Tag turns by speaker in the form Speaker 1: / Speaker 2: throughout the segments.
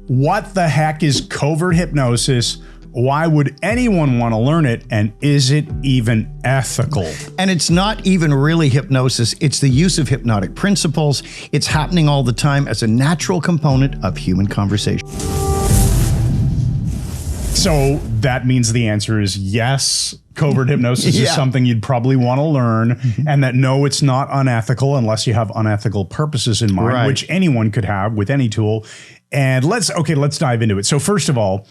Speaker 1: What the heck is covert hypnosis? Why would anyone want to learn it? And is it even ethical?
Speaker 2: And it's not even really hypnosis. It's the use of hypnotic principles. It's happening all the time as a natural component of human conversation.
Speaker 1: So that means the answer is yes. Covert hypnosis is something you'd probably want to learn, and that no, it's not unethical unless you have unethical purposes in mind, which anyone could have with any tool. And let's dive into it. So first of all,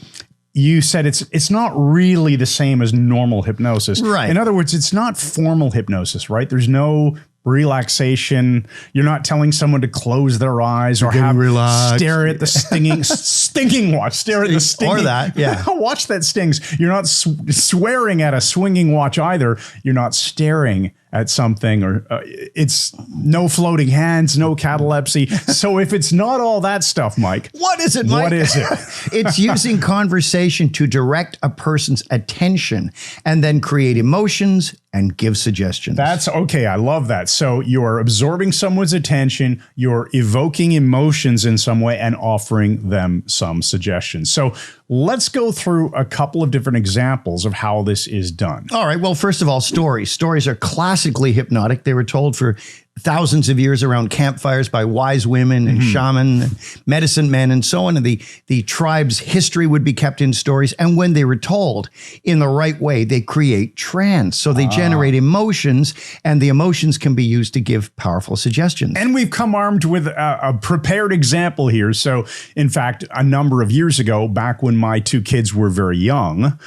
Speaker 1: you said it's not really the same as normal hypnosis.
Speaker 2: Right.
Speaker 1: In other words, it's not formal hypnosis, right? There's no relaxation. You're not telling someone to close their eyes or stare at the stinging watch. Stare at the stinging.
Speaker 2: Or that, yeah.
Speaker 1: Watch that stings. You're not swearing at a swinging watch either. You're not staring at something, or it's no floating hands, no catalepsy. So if it's not all that stuff, Mike,
Speaker 2: what is it, Mike?
Speaker 1: What is it?
Speaker 2: It's using conversation to direct a person's attention and then create emotions and give suggestions.
Speaker 1: That's okay. I love that. So you're absorbing someone's attention, you're evoking emotions in some way and offering them some suggestions. So let's go through a couple of different examples of how this is done.
Speaker 2: All right. Well, first of all, stories. Stories are classically hypnotic. They were told for thousands of years around campfires by wise women and shaman, medicine men, and so on. And the tribe's history would be kept in stories. And when they were told in the right way, they create trance. So they generate emotions, and the emotions can be used to give powerful suggestions.
Speaker 1: And we've come armed with a prepared example here. So in fact, a number of years ago, back when my two kids were very young,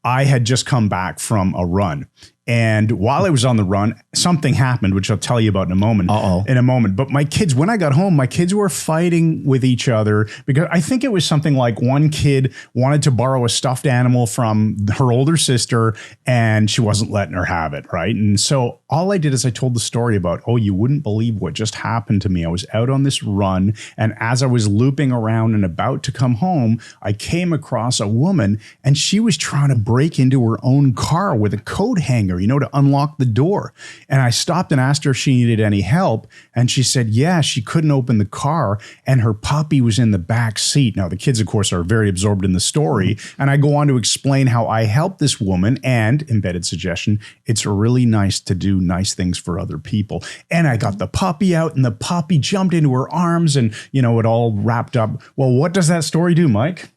Speaker 1: I had just come back from a run. And while I was on the run, something happened, which I'll tell you about in a moment. But my kids, when I got home, my kids were fighting with each other because I think it was something like one kid wanted to borrow a stuffed animal from her older sister and she wasn't letting her have it, right? And so all I did is I told the story about, oh, you wouldn't believe what just happened to me. I was out on this run, and as I was looping around and about to come home, I came across a woman, and she was trying to break into her own car with a coat hanger, to unlock the door. And I stopped and asked her if she needed any help. And she said, yeah, she couldn't open the car and her puppy was in the back seat. Now, the kids, of course, are very absorbed in the story. And I go on to explain how I helped this woman, and embedded suggestion, it's really nice to do nice things for other people. And I got the puppy out, and the puppy jumped into her arms, and, it all wrapped up. Well, what does that story do, Mike?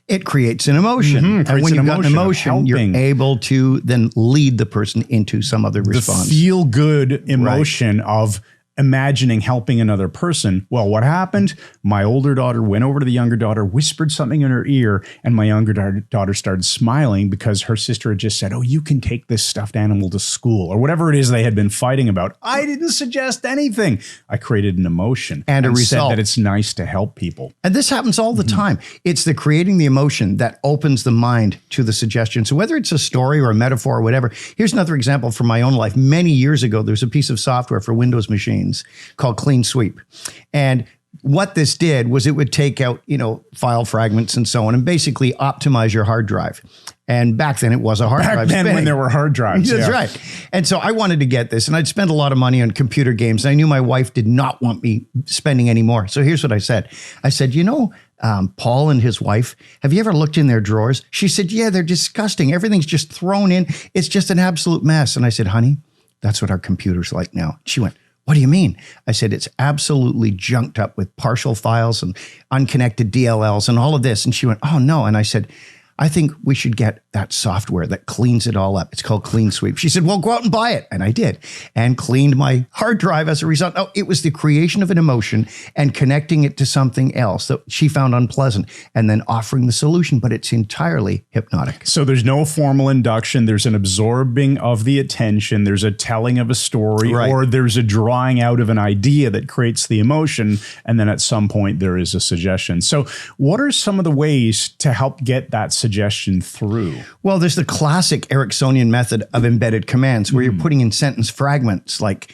Speaker 2: It creates an emotion. And when you've got an emotion, you're able to then lead the person into some other response.
Speaker 1: The feel-good emotion of imagining helping another person. Well, what happened? My older daughter went over to the younger daughter, whispered something in her ear, and my younger daughter started smiling because her sister had just said, oh, you can take this stuffed animal to school, or whatever it is they had been fighting about. I didn't suggest anything. I created an emotion
Speaker 2: and a result.
Speaker 1: Said that it's nice to help people.
Speaker 2: And this happens all the time. It's the creating the emotion that opens the mind to the suggestion. So whether it's a story or a metaphor or whatever, here's another example from my own life. Many years ago, there was a piece of software for Windows machines called Clean Sweep. And what this did was it would take out, file fragments and so on, and basically optimize your hard drive. And back then it was a hard drive.
Speaker 1: Back then when there were hard drives.
Speaker 2: That's right. And so I wanted to get this, and I'd spent a lot of money on computer games. And I knew my wife did not want me spending any more. So here's what I said. I said, Paul and his wife, have you ever looked in their drawers? She said, yeah, they're disgusting. Everything's just thrown in. It's just an absolute mess. And I said, honey, that's what our computer's like now. She went, what do you mean? I said, it's absolutely junked up with partial files and unconnected DLLs and all of this. And she went, oh no. And I said, I think we should get that software that cleans it all up. It's called Clean Sweep. She said, well, go out and buy it. And I did, and cleaned my hard drive as a result. Oh, it was the creation of an emotion and connecting it to something else that she found unpleasant and then offering the solution, but it's entirely hypnotic.
Speaker 1: So there's no formal induction. There's an absorbing of the attention. There's a telling of a story, or there's a drawing out of an idea that creates the emotion. And then at some point there is a suggestion. So what are some of the ways to help get that suggestion through?
Speaker 2: Well, there's the classic Ericksonian method of embedded commands where you're putting in sentence fragments like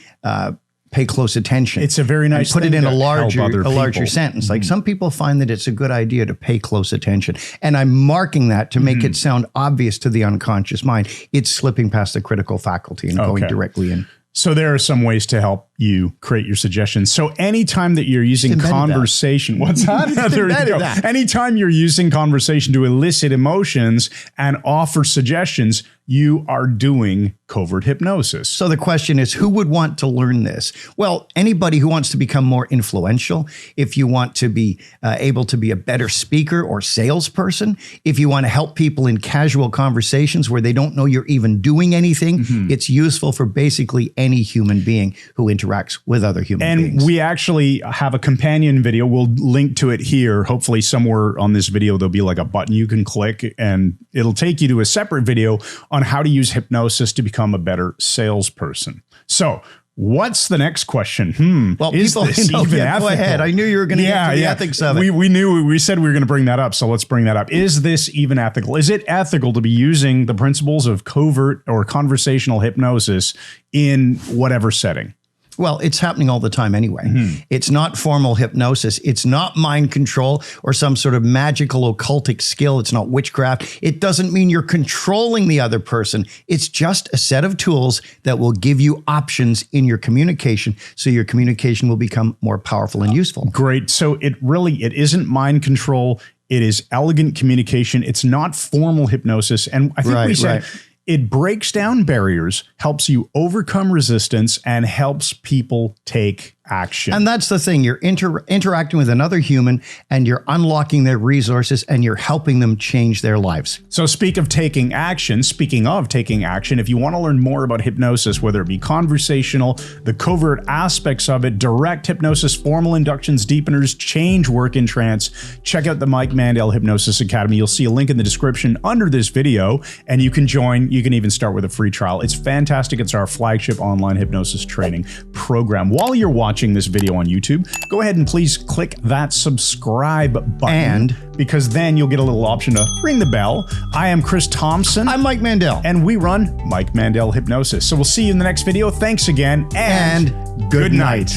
Speaker 2: pay close attention.
Speaker 1: It's a very nice
Speaker 2: thing. Put it in a larger
Speaker 1: sentence.
Speaker 2: Like some people find that it's a good idea to pay close attention. And I'm marking that to make it sound obvious to the unconscious mind. It's slipping past the critical faculty and going directly in.
Speaker 1: So there are some ways to help you create your suggestions. So anytime that you're using conversation, what's that? There you go. Anytime you're using conversation to elicit emotions and offer suggestions, you are doing covert hypnosis.
Speaker 2: So the question is, who would want to learn this? Well, anybody who wants to become more influential, if you want to be able to be a better speaker or salesperson, if you want to help people in casual conversations where they don't know you're even doing anything, it's useful for basically any human being who interacts with other human beings.
Speaker 1: And we actually have a companion video. We'll link to it here. Hopefully somewhere on this video, there'll be like a button you can click and it'll take you to a separate video on how to use hypnosis to become a better salesperson. So what's the next question?
Speaker 2: Well, is this even ethical? Go ahead. I knew you were going to get to the ethics of it.
Speaker 1: We said we were going to bring that up. So let's bring that up. Is this even ethical? Is it ethical to be using the principles of covert or conversational hypnosis in whatever setting?
Speaker 2: Well, it's happening all the time anyway. It's not formal hypnosis. It's not mind control or some sort of magical occultic skill. It's not witchcraft. It doesn't mean you're controlling the other person. It's just a set of tools that will give you options in your communication, so your communication will become more powerful and useful.
Speaker 1: Great. So it isn't mind control. It is elegant communication. It's not formal hypnosis. And I think we said it breaks down barriers, helps you overcome resistance, and helps people take action.
Speaker 2: And that's the thing. You're interacting with another human and you're unlocking their resources and you're helping them change their lives.
Speaker 1: So speaking of taking action, if you want to learn more about hypnosis, whether it be conversational, the covert aspects of it, direct hypnosis, formal inductions, deepeners, change work in trance, check out the Mike Mandel Hypnosis Academy. You'll see a link in the description under this video and you can join. You can even start with a free trial. It's fantastic. It's our flagship online hypnosis training program. While you're watching this video on YouTube, go ahead and please click that subscribe button, because then you'll get a little option to ring the bell. I am Chris Thompson.
Speaker 2: I'm Mike Mandel.
Speaker 1: And we run Mike Mandel Hypnosis. So we'll see you in the next video. Thanks again and good night.